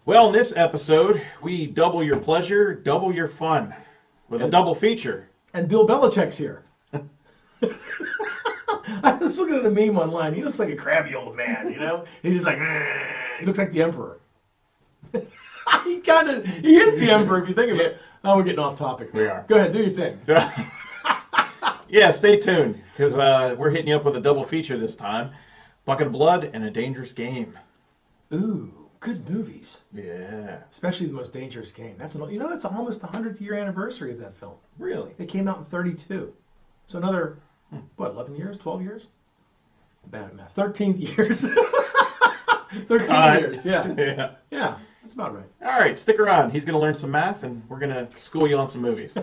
Well, in this episode, we double your pleasure, double your fun with a double feature. And Bill Belichick's here. I was looking at a meme online. He looks like a crabby old man, you know? He's just like, he looks like the emperor. He is the emperor if you think of it. Oh, we're getting off topic. We are. Go ahead, do your thing. Yeah, stay tuned, because we're hitting you up with a double feature this time. Bucket of Blood and A Dangerous Game. Ooh, good movies. Yeah. Especially The Most Dangerous Game. It's almost the 100th year anniversary of that film. Really? It came out in 32. So another, 11 years, 12 years? Bad at math. 13 years. 13 years, yeah. Yeah, that's about right. All right, stick around. He's going to learn some math, and we're going to school you on some movies.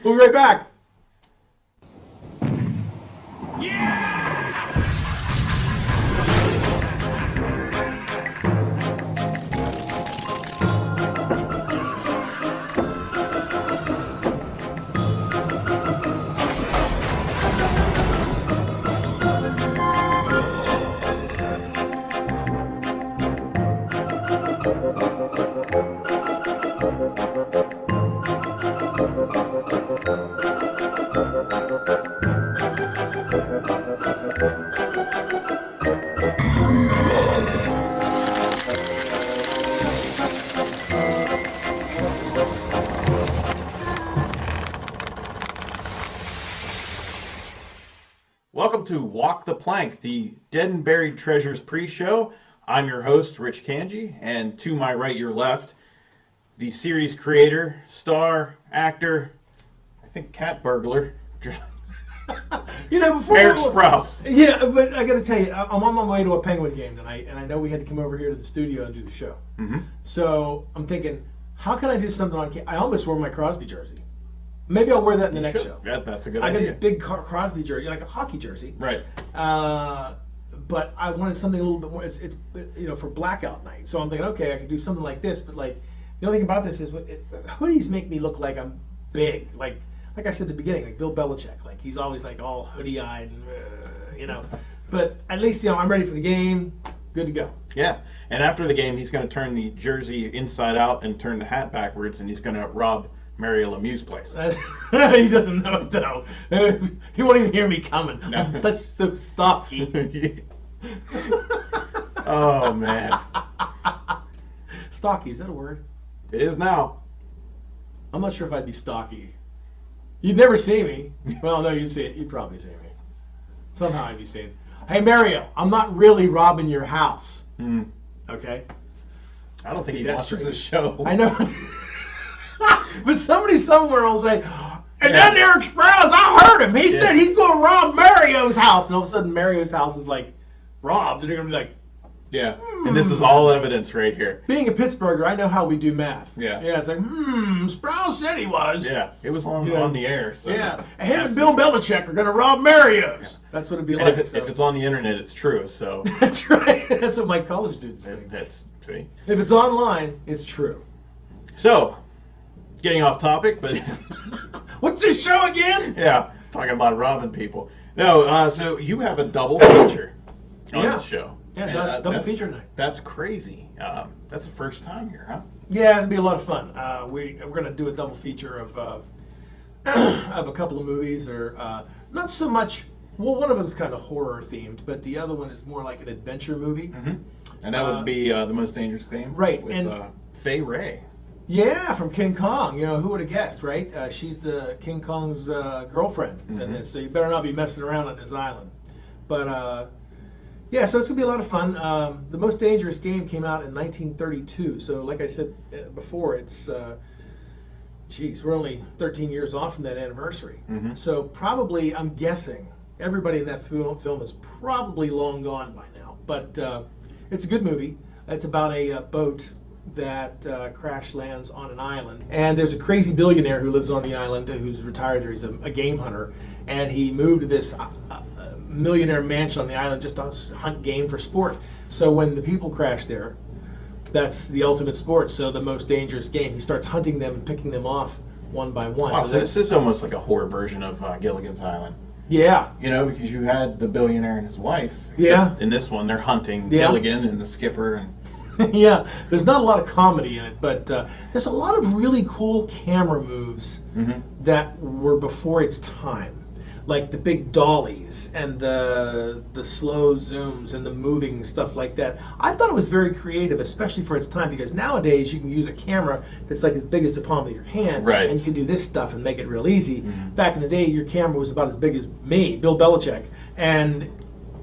We'll be right back. Welcome to Walk the Plank, the Dead and Buried Treasures pre-show. I'm your host, Rich Kanji, and to my right, your left, the series creator, star, actor, I think cat burglar, Before Eric Sprouse. Yeah, but I got to tell you, I'm on my way to a Penguin game tonight, and I know we had to come over here to the studio and do the show. Mm-hmm. So I'm thinking, how can I do something on camera? I almost wore my Crosby jersey. Maybe I'll wear that in the next show. Yeah, that's a good idea. idea. I got this big Crosby jersey, like a hockey jersey. Right. But I wanted something a little bit more. It's for blackout night. So I'm thinking, okay, I could do something like this. But like, the only thing about this is hoodies make me look like I'm big. Like I said at the beginning, like Bill Belichick. Like he's always like all hoodie-eyed, and, But at least I'm ready for the game. Good to go. Yeah. And after the game, he's going to turn the jersey inside out and turn the hat backwards, and he's going to rob Mario Lemieux's place. He doesn't know it though. He won't even hear me coming. No. I'm such so stocky. Oh man. Stocky, is that a word? It is now. I'm not sure if I'd be stocky. You'd never see me. Well, no, you'd see it. You'd probably see me. Somehow I'd be seen. Hey Mario, I'm not really robbing your house. Okay. I don't think he watches this show. I know. But somebody somewhere will say, and then Eric Sprouse, I heard him. He said he's going to rob Mario's house. And all of a sudden, Mario's house is like robbed. And they're going to be like, yeah. And this is all evidence right here. Being a Pittsburgher, I know how we do math. Yeah. Yeah, it's like, Sprouse said he was. Yeah, it was on the air. So yeah. And him and Bill Belichick are going to rob Mario's. Yeah. That's what it'd be and like. If it's on the internet, it's true. So That's right. That's what my college students think. See? If it's online, it's true. So, getting off topic, but what's this show again? Yeah, talking about robbing people. No, so you have a double feature on the show. Yeah, double feature night. That's crazy. That's the first time here, huh? Yeah, it'll be a lot of fun. We're going to do a double feature of a couple of movies, or not so much. Well, one of them's kind of horror themed, but the other one is more like an adventure movie. Mm-hmm. And that would be The Most Dangerous Game, right? With Fay Wray. Yeah, from King Kong. Who would have guessed, right? She's the King Kong's girlfriend in this, so you better not be messing around on this island. But yeah, so it's gonna be a lot of fun. The Most Dangerous Game came out in 1932, so like I said before, it's we're only 13 years off from that anniversary. Mm-hmm. So probably, I'm guessing, everybody in that film is probably long gone by now. But it's a good movie. It's about a boat that crash lands on an island, and there's a crazy billionaire who lives on the island who's retired. He's a game hunter, and he moved to this millionaire mansion on the island just to hunt game for sport. So when the people crash there, that's the ultimate sport. So the most dangerous game, he starts hunting them and picking them off one by one. Wow, so this is almost like a horror version of Gilligan's Island. Yeah. Because you had the billionaire and his wife. Yeah. In this one, they're hunting Gilligan and the skipper. And Yeah, there's not a lot of comedy in it, but there's a lot of really cool camera moves that were before its time, like the big dollies and the slow zooms and the moving stuff like that. I thought it was very creative, especially for its time, because nowadays you can use a camera that's like as big as the palm of your hand, Right. and you can do this stuff and make it real easy. Back in the day, your camera was about as big as me, Bill Belichick, and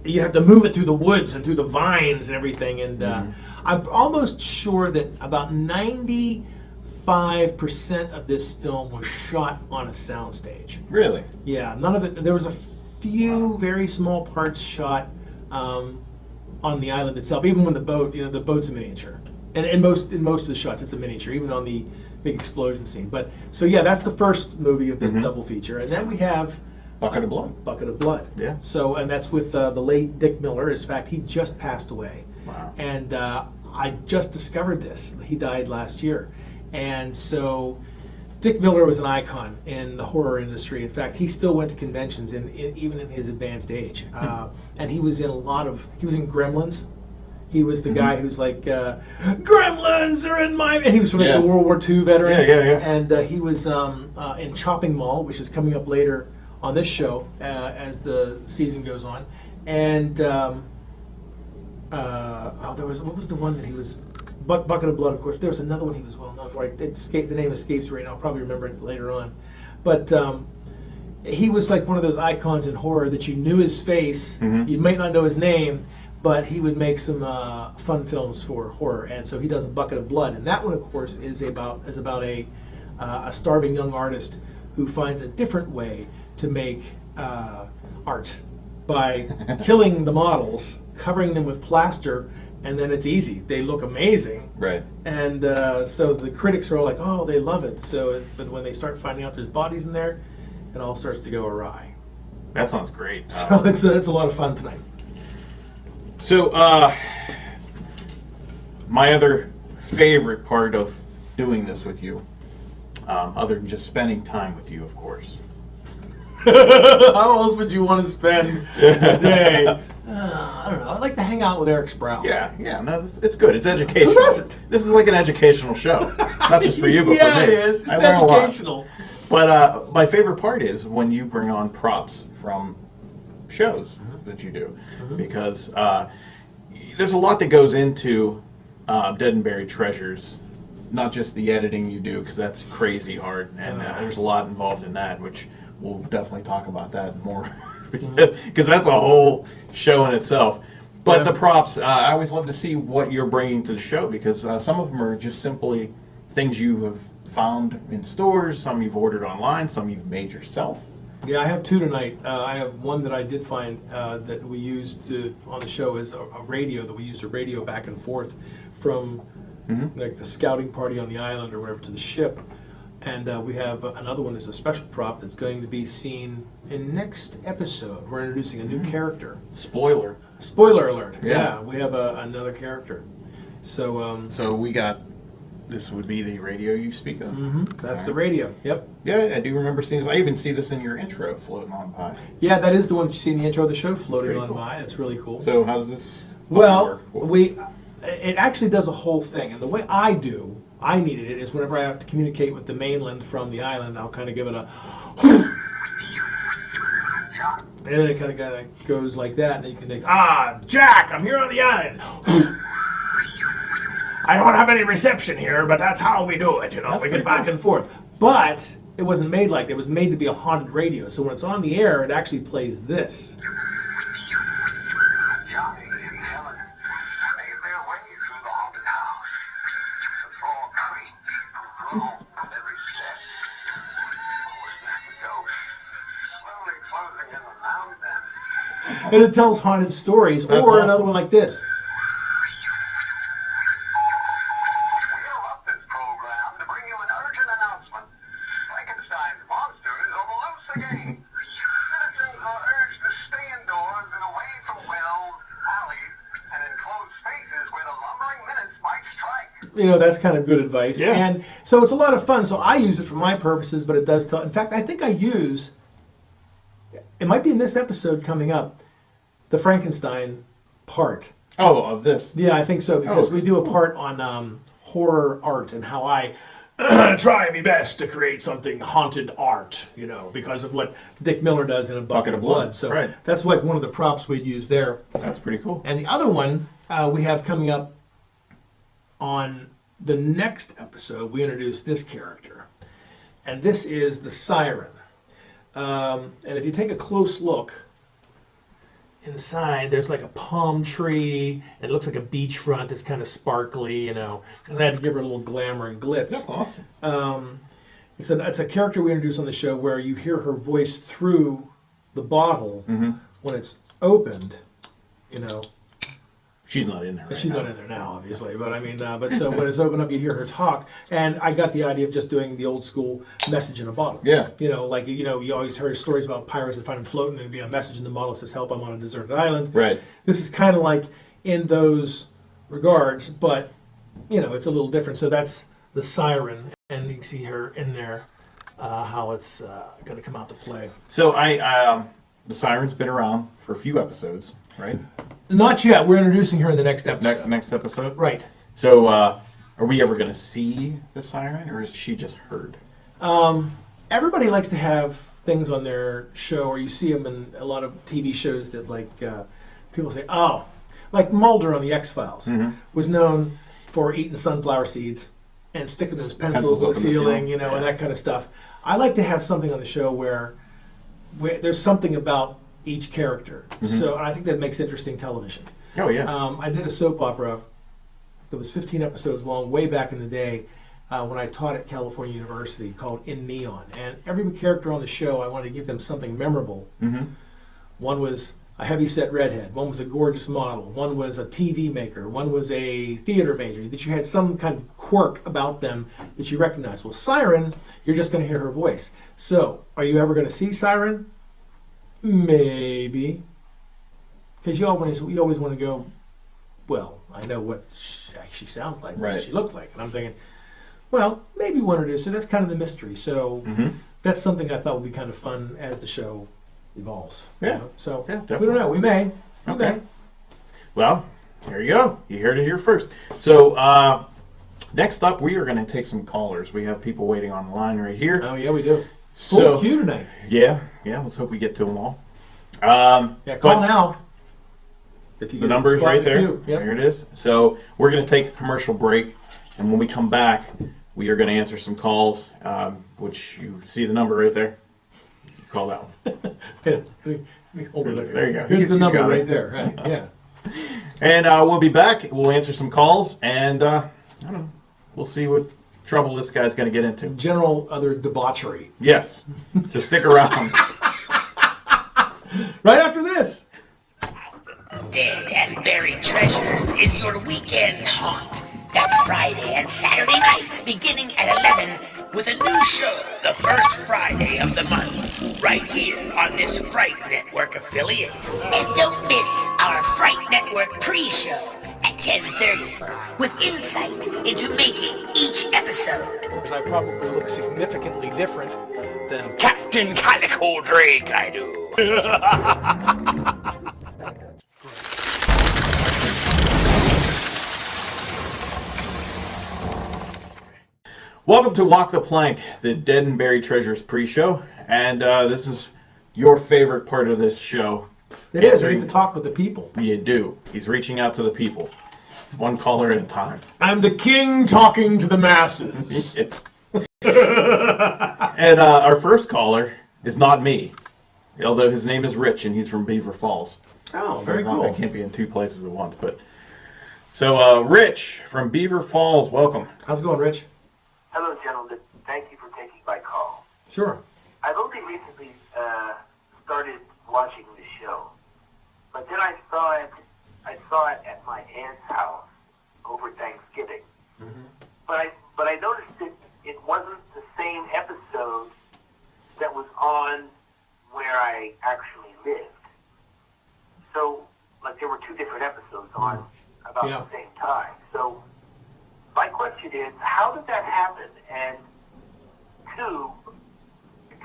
you have to move it through the woods and through the vines and everything. And I'm almost sure that about 95% of this film was shot on a soundstage. Really? Yeah, none of it. There was a few very small parts shot on the island itself. Even when the boat, the boat's a miniature, and in most of the shots, it's a miniature. Even on the big explosion scene. But so yeah, that's the first movie of the double feature, and then we have Bucket of Blood. Bucket of Blood. Yeah. So, and that's with the late Dick Miller. In fact, he just passed away. Wow. And I just discovered this. He died last year. And so Dick Miller was an icon in the horror industry. In fact, he still went to conventions even in his advanced age. And he was in he was in Gremlins. He was the guy who was like, Gremlins are in my... And he was from like the World War II veteran. Yeah. And he was in Chopping Mall, which is coming up later on this show as the season goes on. And what was the one that he was... Bucket of Blood, of course. There was another one he was well known for. The name escapes me right now. I'll probably remember it later on. But he was like one of those icons in horror that you knew his face. You might not know his name, but he would make some fun films for horror. And so he does A Bucket of Blood. And that one, of course, is about a starving young artist who finds a different way to make art by killing the models, covering them with plaster, and then it's easy. They look amazing. Right. And so the critics are all like, oh, they love it. But when they start finding out there's bodies in there, it all starts to go awry. That sounds great. So it's a lot of fun tonight. So, my other favorite part of doing this with you, other than just spending time with you, of course. How else would you want to spend a day? I don't know. I'd like to hang out with Eric Sprouse. Yeah. No, it's good. It's educational. Who doesn't? This is like an educational show, not just for you, but yeah, for me. it is. It's I learn a lot. educational. But my favorite part is when you bring on props from shows that you do, because there's a lot that goes into Dead and Buried Treasures, not just the editing you do, because that's crazy hard, and there's a lot involved in that, which we'll definitely talk about that more, because that's a whole show in itself. But the props, I always love to see what you're bringing to the show, because some of them are just simply things you have found in stores, some you've ordered online, some you've made yourself. Yeah, I have two tonight. I have one that I did find that we used on the show is a radio, that we used a radio back and forth from like the scouting party on the island or whatever to the ship. And we have another one that's a special prop that's going to be seen in next episode. We're introducing a new character. Spoiler. Spoiler alert. Yeah. We have another character. So So we got, this would be the radio you speak of? that's the radio. Yep. Yeah, I do remember seeing this. I even see this in your intro floating on by. Yeah, that is the one you see in the intro of the show floating pretty on cool. by. It's really cool. So how does this Well, work? it actually does a whole thing, and the way I needed it is whenever I have to communicate with the mainland from the island, I'll kind of give it a, and then it kind of goes like that, and then you can think, Jack, I'm here on the island. I don't have any reception here, but that's how we do it, we get back and forth. But it wasn't made like that. It was made to be a haunted radio, so when it's on the air, it actually plays this. And it tells haunted stories, That's or awesome. another one like this. We interrupt this program to bring you an urgent announcement. Frankenstein's monster is on the loose again. Citizens are urged to stay indoors and away from wells, alleys, and enclosed spaces where the lumbering minutes might strike. That's kind of good advice. Yeah. And so it's a lot of fun. So I use it for my purposes, but it does tell. In fact, I think I use, it might be in this episode coming up, the Frankenstein part Oh, of this. Yeah, I think so, because we do a part on horror art and how I try my best to create something haunted art, because of what Dick Miller does in A Bucket of Blood. So right. that's like one of the props we'd use there. That's pretty cool. And the other one we have coming up on the next episode, we introduce this character. And this is the Siren. And if you take a close look, inside there's like a palm tree, and it looks like a beachfront that's kind of sparkly, because I had to give her a little glamour and glitz. That's awesome. It's a character we introduce on the show where you hear her voice through the bottle when it's opened, She's not in there. She's not in there now, obviously, but I mean, so when it's opened up, you hear her talk, and I got the idea of just doing the old school message in a bottle. Yeah. You always heard stories about pirates that find them floating, and there'd be a message in the bottle that says, "Help! I'm on a deserted island." Right. This is kind of like in those regards, but it's a little different. So that's the Siren, and you can see her in there, how it's going to come out to play. So the Siren's been around for a few episodes, right? Not yet. We're introducing her in the next episode. Next episode? Right. So, are we ever going to see the Siren, or is she just heard? Everybody likes to have things on their show, or you see them in a lot of TV shows that, people say, oh, like Mulder on the X-Files was known for eating sunflower seeds and sticking his pencils in the ceiling, and that kind of stuff. I like to have something on the show where there's something about each character. So I think that makes interesting television. Oh, yeah. I did a soap opera that was 15 episodes long way back in the day when I taught at California University called In Neon. And every character on the show, I wanted to give them something memorable. One was a heavy-set redhead. One was a gorgeous model. One was a TV maker. One was a theater major. That you had some kind of quirk about them that you recognize. Well, Siren, you're just going to hear her voice. So, are you ever going to see Siren? Maybe. Because you always want to go, well, I know what she sounds like, what she looked like. And I'm thinking, well, maybe one or two. So that's kind of the mystery. So that's something I thought would be kind of fun as the show evolves. Yeah. So yeah, we don't know. We may. We may. Well, there you go. You heard it here first. So next up, we are going to take some callers. We have people waiting on the line right here. Oh, yeah, we do. Full queue tonight. Yeah. Let's hope we get to them all. Call now. The number is right there. Yep. There it is. So we're going to take a commercial break, and when we come back, we are going to answer some calls, which you see the number right there. Call that one. Let me hold it up here. There you go. Here's the number right there. Right. Yeah. And we'll be back. We'll answer some calls, and I don't know. We'll see what trouble this guy's going to get into. General other debauchery. Yes. So stick around. Right after this. Dead and Buried Treasures is your weekend haunt. That's Friday and Saturday nights beginning at 11 with a new show the first Friday of the month, right here on this Fright Network affiliate. And don't miss our Fright Network pre-show at 10:30 with insight into making each episode. I probably look significantly different than Captain Calico Drake, I do. Welcome to Walk the Plank, the Dead and Buried Treasures pre-show, and this is your favorite part of this show. It is. We get to talk with the people. You do. He's reaching out to the people, one caller at a time. I'm the king talking to the masses. And our first caller is not me, although his name is Rich and he's from Beaver Falls. Oh, very cool. I can't be in two places at once, but so Rich from Beaver Falls, welcome. How's it going, Rich? Hello, gentlemen. Thank you for taking my call. Sure. I've only recently started watching the show, but then I saw it at my aunt's house over Thanksgiving. But I noticed it wasn't the same episode that was on where I actually lived. So, like, there were two different episodes on about the same time. So, my question is, how did that happen? And two,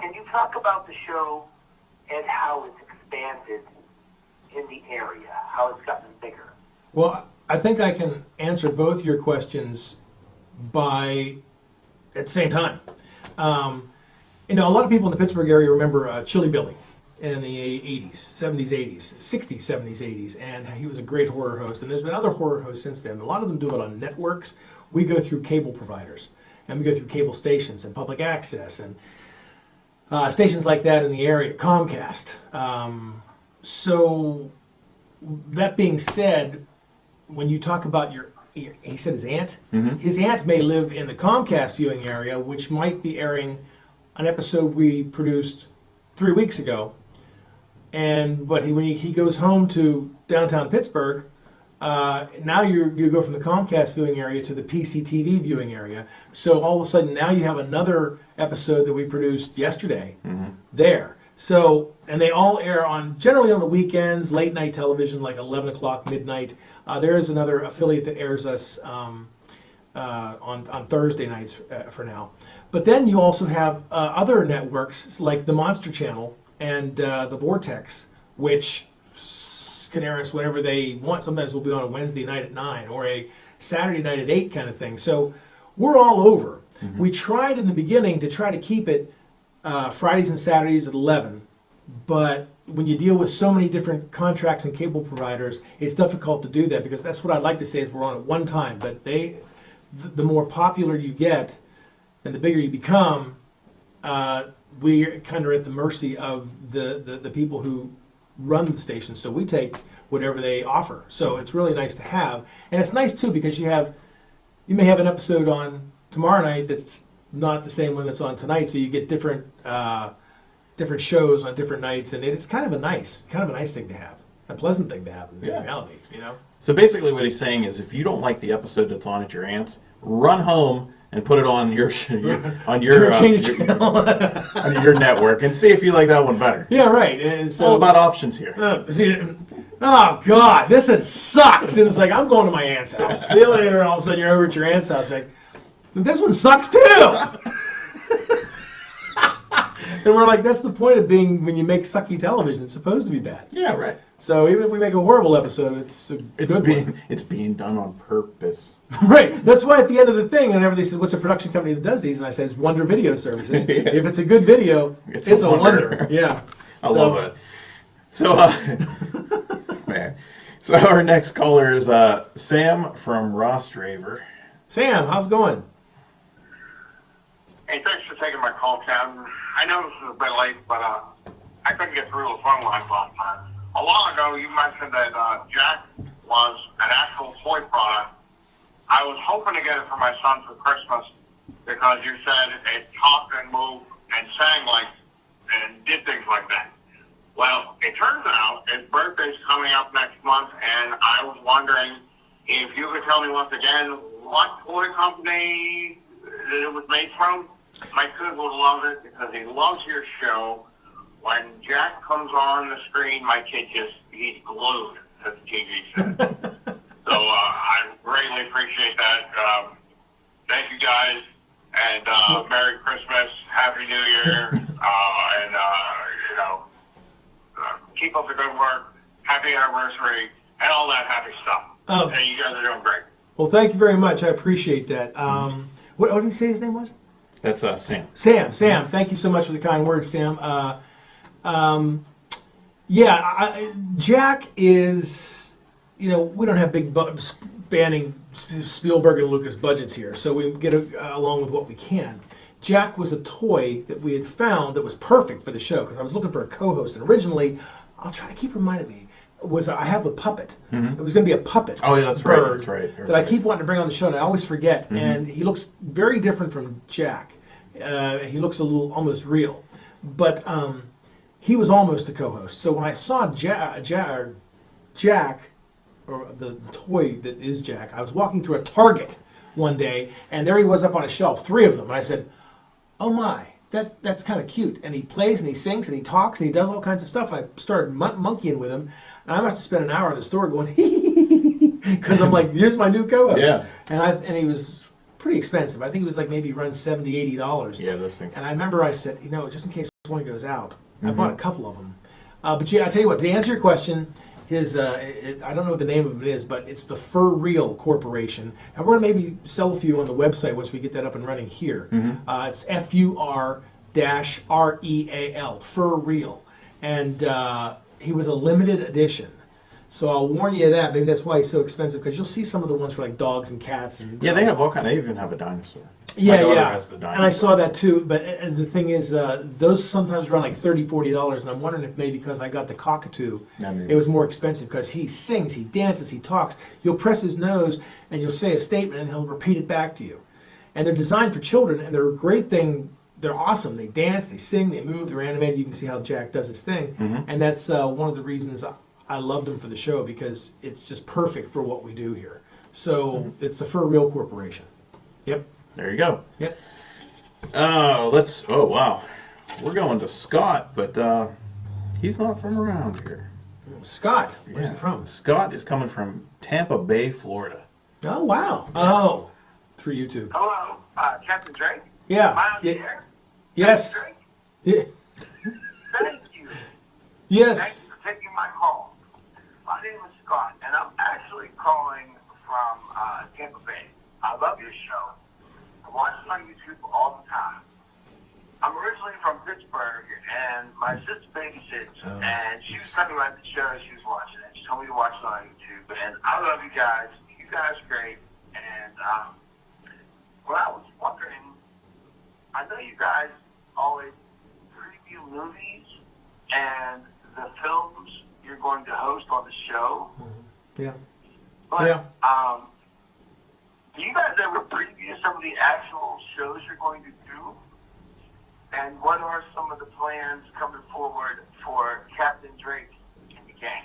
can you talk about the show and how it's expanded in the area, how it's gotten bigger? Well, I think I can answer both your questions at the same time. A lot of people in the Pittsburgh area remember Chili Billy in the 80s, 70s, 80s, 60s, 70s, 80s, and he was a great horror host. And there's been other horror hosts since then. A lot of them do it on networks. We go through cable providers, and we go through cable stations and public access and stations like that in the area, Comcast. So that being said, when you talk about he said his aunt? Mm-hmm. His aunt may live in the Comcast viewing area, which might be airing an episode we produced 3 weeks ago. But when he goes home to downtown Pittsburgh, now you go from the Comcast viewing area to the PCTV viewing area. So all of a sudden now you have another episode that we produced yesterday there. So, and they all air generally on the weekends, late night television, like 11 o'clock, midnight. There is another affiliate that airs us on Thursday nights for now. But then you also have other networks like the Monster Channel and the Vortex, which can air us whenever they want. Sometimes we'll be on a Wednesday night at 9 or a Saturday night at 8 kind of thing. So we're all over. Mm-hmm. We tried in the beginning to try to keep it Fridays and Saturdays at 11, but when you deal with so many different contracts and cable providers, it's difficult to do that, because that's what I'd like to say is we're on at one time, but the more popular you get and the bigger you become, we're kind of at the mercy of the people who run the station. So we take whatever they offer. So it's really nice to have, and it's nice too because you may have an episode on tomorrow night that's not the same one that's on tonight, so you get different shows on different nights, and it's kind of a nice thing to have, a pleasant thing to have in reality, So basically what he's saying is, if you don't like the episode that's on at your aunt's, run home and put it on your on your network and see if you like that one better. Yeah, right. And it's all about options here. Oh God, this sucks. And it's like, I'm going to my aunt's house. See you later. And all of a sudden you're over at your aunt's house, like, this one sucks too. And we're like, that's the point of being, when you make sucky television, it's supposed to be bad. Yeah, right. So even if we make a horrible episode, it's being done on purpose. Right. That's why at the end of the thing, whenever they said, what's a production company that does these? And I said, it's Wonder Video Services. Yeah. If it's a good video, it's a wonder. Yeah. I love it. So, man. So our next caller is Sam from Rostraver. Sam, how's it going? Hey, thanks for taking my call, Ken. I know this is a bit late, but I couldn't get through the phone line last time. A while ago, you mentioned that Jack was an actual toy product. I was hoping to get it for my son for Christmas because you said it talked and moved and sang and did things like that. Well, it turns out his birthday's coming up next month, and I was wondering if you could tell me once again what toy company it was made from. My kid would love it because he loves your show. When Jack comes on the screen, my kid he's glued to the TV set. So I greatly appreciate that. Thank you guys, and Merry Christmas, Happy New Year, and keep up the good work, Happy Anniversary, and all that happy stuff. And you guys are doing great. Well, thank you very much. I appreciate that. What did you say his name was? That's Sam. Sam, thank you so much for the kind words, Sam. Jack is, we don't have big spanning Spielberg and Lucas budgets here, so we get along with what we can. Jack was a toy that we had found that was perfect for the show, because I was looking for a co-host, and originally, I'll try to keep reminding me, I have a puppet. Mm-hmm. It was going to be a puppet. Oh, yeah, that's bird right. That I keep wanting to bring on the show, and I always forget. Mm-hmm. And he looks very different from Jack. He looks a little almost real, but he was almost a co-host. So when I saw Jack, or the toy that is Jack, I was walking through a Target one day, and there he was up on a shelf, 3 of them, and I said, "Oh my, that's kind of cute." And he plays and he sings and he talks and he does all kinds of stuff. And I started monkeying with him. And I must have spent an hour in the store going, because I'm like, here's my new co-host. Yeah. And he was pretty expensive. I think it was like maybe around $70, $80. Yeah, those things. And I remember I said, just in case one goes out, I bought a couple of them. But I tell you what, to answer your question, I don't know what the name of it is, but it's the Fur Real Corporation, and we're gonna maybe sell a few on the website once we get that up and running here. It's FUR-REAL, Fur Real, and he was a limited edition. So I'll warn you of that. Maybe that's why he's so expensive, because you'll see some of the ones for like dogs and cats and Yeah, they have all kind. They even have a dinosaur. yeah, My daughter yeah. has the dinosaur. And I saw that too. But and the thing is, those sometimes run like $30, $40, and I'm wondering if maybe because I got the cockatoo, it was more expensive, because he sings, he dances, he talks. You'll press his nose and you'll say a statement, and he'll repeat it back to you. And they're designed for children, and they're a great thing. They're awesome. They dance, they sing, they move, they're animated. You can see how Jack does his thing, and that's one of the reasons I loved him for the show, because it's just perfect for what we do here. So it's the Fur Real Corporation. Yep. There you go. Yep. Oh wow, we're going to Scott, but he's not from around here. Scott, where's Yeah. he from? Scott is coming from Tampa Bay, Florida. Oh wow. Oh, through YouTube. Hello, Captain Drake. Yeah. Am I on the Yeah. air? Yes. Captain Yeah. Drake? Thank you. Yes. Thank you for taking my call. My name is Scott, and I'm actually calling from Tampa Bay. I love your show. I watch it on YouTube all the time. I'm originally from Pittsburgh, and my sister babysits, and she was talking about the show as she was watching it. She told me to watch it on YouTube, and I love you guys. You guys are great. And well, I was wondering, I know you guys always preview movies and the films you're going to host on the show. Yeah. But, Yeah. do you guys ever preview some of the actual shows you're going to do? And what are some of the plans coming forward for Captain Drake and the gang?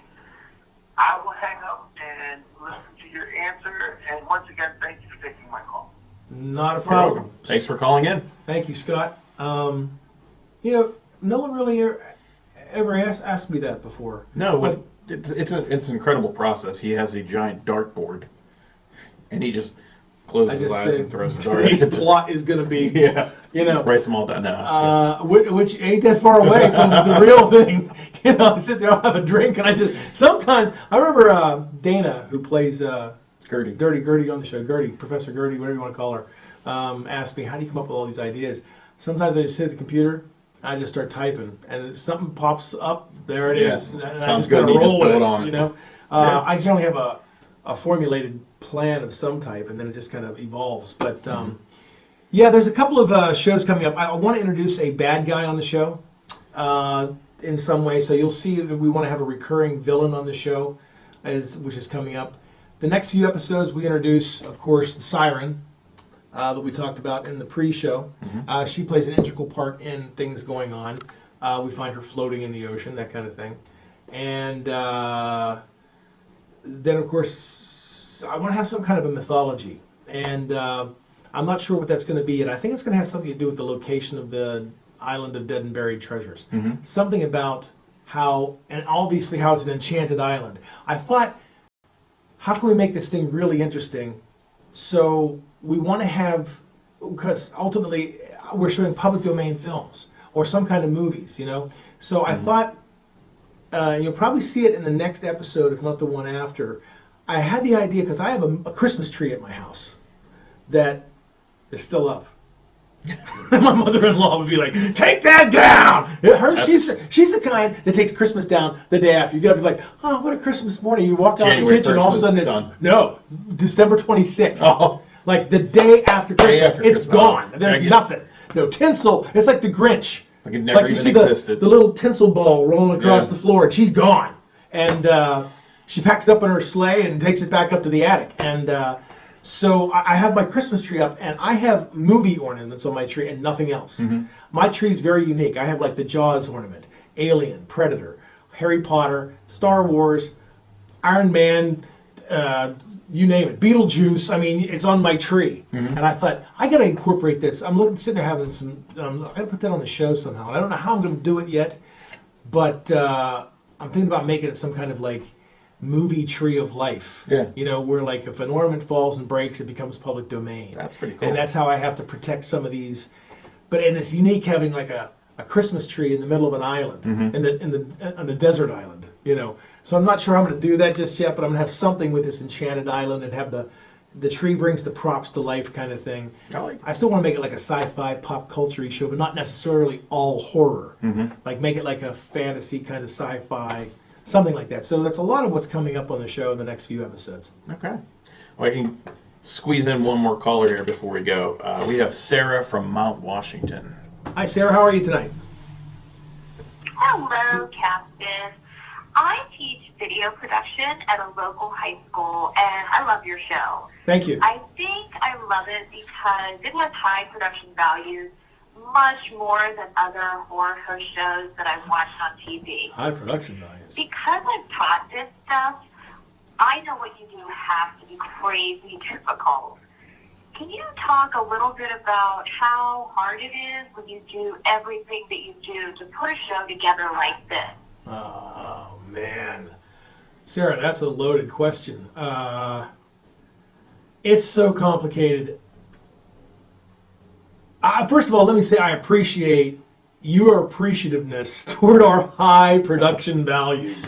I will hang up and listen to your answer. And once again, thank you for taking my call. Not a problem. Thanks for calling in. Thank you, Scott. No one really ever asked me that before. No, it's an incredible process. He has a giant dartboard, and he just closes his eyes and throws the dart. Today's plot is going to be, Writes them all down now. which ain't that far away from the real thing. I sit there, I'll have a drink, and sometimes, I remember Dana, who plays Gertie. Dirty Gertie on the show, Professor Gertie, whatever you want to call her, asked me, how do you come up with all these ideas? Sometimes I just sit at the computer, I just start typing, and if something pops up, there it is. And I Sounds just gotta good, you roll just with build it, on it. I generally have a formulated plan of some type, and then it just kind of evolves. But yeah, there's a couple of shows coming up. I want to introduce a bad guy on the show in some way, so you'll see that we want to have a recurring villain on the show, which is coming up. The next few episodes, we introduce, of course, the Siren that we talked about in the pre-show. She plays an integral part in things going on. We find her floating in the ocean, that kind of thing. And then, of course, I want to have some kind of a mythology. And I'm not sure what that's going to be yet. I think it's going to have something to do with the location of the island of dead and buried treasures. Something about how, and obviously how it's an enchanted island. I thought, how can we make this thing really interesting? So we want to have, because ultimately we're showing public domain films or some kind of movies, So I thought, you'll probably see it in the next episode, if not the one after. I had the idea, because I have a Christmas tree at my house that is still up. My mother-in-law would be like, "Take that down!" She's the kind that takes Christmas down the day after. You gotta be like, "Oh, what a Christmas morning!" You walk out in the January kitchen, all of a 1st, sudden it's done. no, December 26th. Oh. Like the day after Christmas, after it's Christmas. gone. Oh, There's I get it. nothing. No tinsel. It's like the Grinch. Like it never you even see existed. the little tinsel ball rolling across Yeah. the floor, and she's gone. And she packs it up in her sleigh and takes it back up to the attic. And so I have my Christmas tree up, and I have movie ornaments on my tree and nothing else. My tree is very unique. I have like the Jaws ornament, Alien, Predator, Harry Potter, Star Wars, Iron Man, you name it, Beetlejuice. I mean, it's on my tree. And I thought, I got to incorporate this. I'm sitting there having some, I got to put that on the show somehow. I don't know how I'm going to do it yet, but I'm thinking about making it some kind of like movie tree of life. Yeah. Where like if an ornament falls and breaks, it becomes public domain. That's pretty cool. And that's how I have to protect some of these. And it's unique having like a Christmas tree in the middle of an island, on the desert island. So I'm not sure I'm going to do that just yet, but I'm going to have something with this enchanted island and have the tree brings the props to life kind of thing. I still want to make it like a sci-fi pop culture-y show, but not necessarily all horror. Like make it like a fantasy kind of sci-fi, something like that. So that's a lot of what's coming up on the show in the next few episodes. Okay. Well, I can squeeze in one more caller here before we go. We have Sarah from Mount Washington. Hi, Sarah. How are you tonight? Hello, Captain. I teach video production at a local high school, and I love your show. Thank you. I think I love it because it has high production values, much more than other horror host shows that I've watched on TV. High production values. Because I've taught this stuff, I know what you do has to be crazy difficult. Can you talk a little bit about how hard it is when you do everything that you do to put a show together like this? Oh, man. Sarah, that's a loaded question. It's so complicated. First of all, let me say I appreciate your appreciativeness toward our high production values.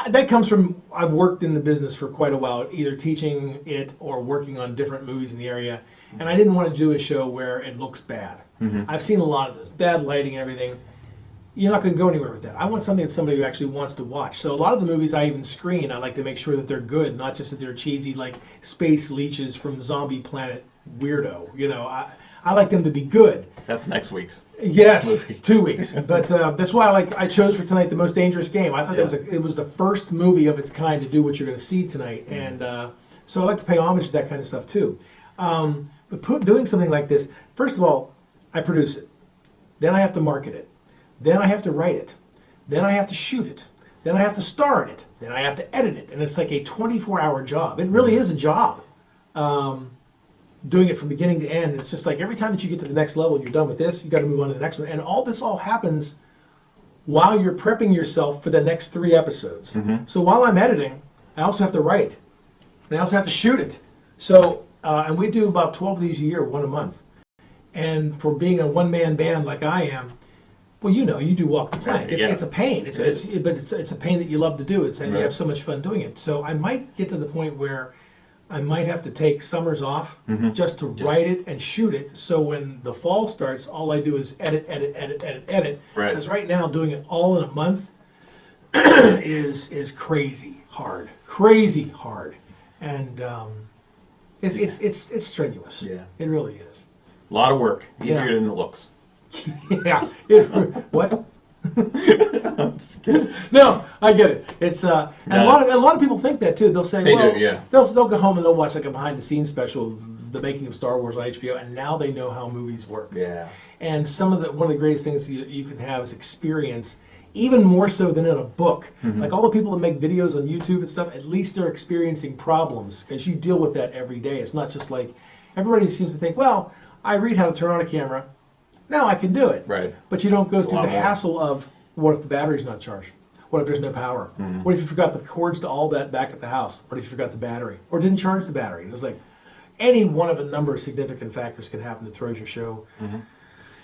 That comes from, I've worked in the business for quite a while, either teaching it or working on different movies in the area, and I didn't want to do a show where it looks bad. I've seen a lot of this, bad lighting and everything. You're not going to go anywhere with that. I want something that somebody who actually wants to watch. So a lot of the movies I even screen, I like to make sure that they're good, not just that they're cheesy like Space Leeches from Zombie Planet Weirdo. You know, I like them to be good. That's next week's. Yes, movie. 2 weeks. But that's why I chose for tonight The Most Dangerous Game. I thought it was the first movie of its kind to do what you're going to see tonight, and so I like to pay homage to that kind of stuff too. But doing something like this, first of all, I produce it, then I have to market it, then I have to write it, then I have to shoot it, then I have to star in it, then I have to edit it, and it's like a 24-hour job. It really is a job. Doing it from beginning to end, it's just like every time that you get to the next level and you're done with this, you got to move on to the next one. And all this happens while you're prepping yourself for the next 3 episodes. So while I'm editing, I also have to write, and I also have to shoot it. So and we do about 12 of these a year, 1 a month. And for being a one-man band like I am, well, you know, you do walk the plank. It's a pain. But it's a pain that you love to do. And you have so much fun doing it. So I might get to the point where I might have to take summers off just to write it and shoot it. So when the fall starts, all I do is edit. Right. Because right now, doing it all in a month is crazy hard. And it's strenuous. Yeah. It really is. A lot of work. Easier than it looks. Yeah. What? No, I get it. It's and a lot of people think that too. They'll say, they'll go home and they'll watch like a behind the scenes special, the making of Star Wars on HBO, and now they know how movies work. Yeah. And one of the greatest things you can have is experience, even more so than in a book. Like all the people that make videos on YouTube and stuff, at least they're experiencing problems because you deal with that every day. It's not just like everybody seems to think, well, I read how to turn on a camera. Now I can do it. Right. But you don't go through the hassle of what if the battery's not charged? What if there's no power? What if you forgot the cords to all that back at the house? What if you forgot the battery? Or didn't charge the battery? And it's like any one of a number of significant factors can happen that throws your show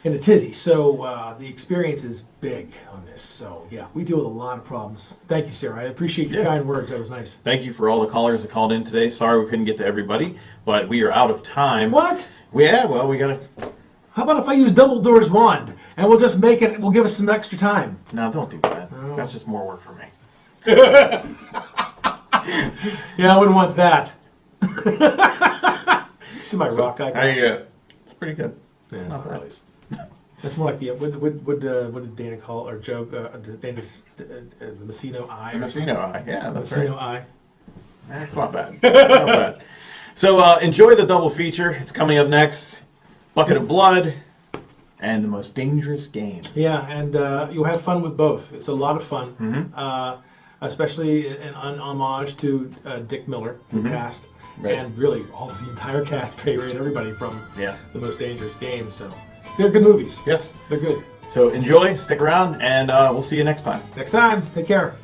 in a tizzy. So the experience is big on this. So yeah, we deal with a lot of problems. Thank you, Sarah. I appreciate your kind words. That was nice. Thank you for all the callers that called in today. Sorry we couldn't get to everybody, but we are out of time. What? Yeah, well, we got to... How about if I use Dumbledore's wand and we'll just make it, we'll give us some extra time. No, don't do that. Oh. That's just more work for me. Yeah, I wouldn't want that. See my rock eye? It's pretty good. Yeah, it's not really. That's more like the, what did Dana call, or Joe, Dana's, the Messino eye? The Messino eye, yeah, that's right. Messino eye. That's not bad. Not bad. So enjoy the double feature. It's coming up next. Bucket of Blood, and The Most Dangerous Game. Yeah, and you'll have fun with both. It's a lot of fun, especially in homage to Dick Miller, who passed, and really the entire cast, Pay Ray, and everybody from The Most Dangerous Game. So they're good movies. Yes. They're good. So enjoy, stick around, and we'll see you next time. Next time. Take care.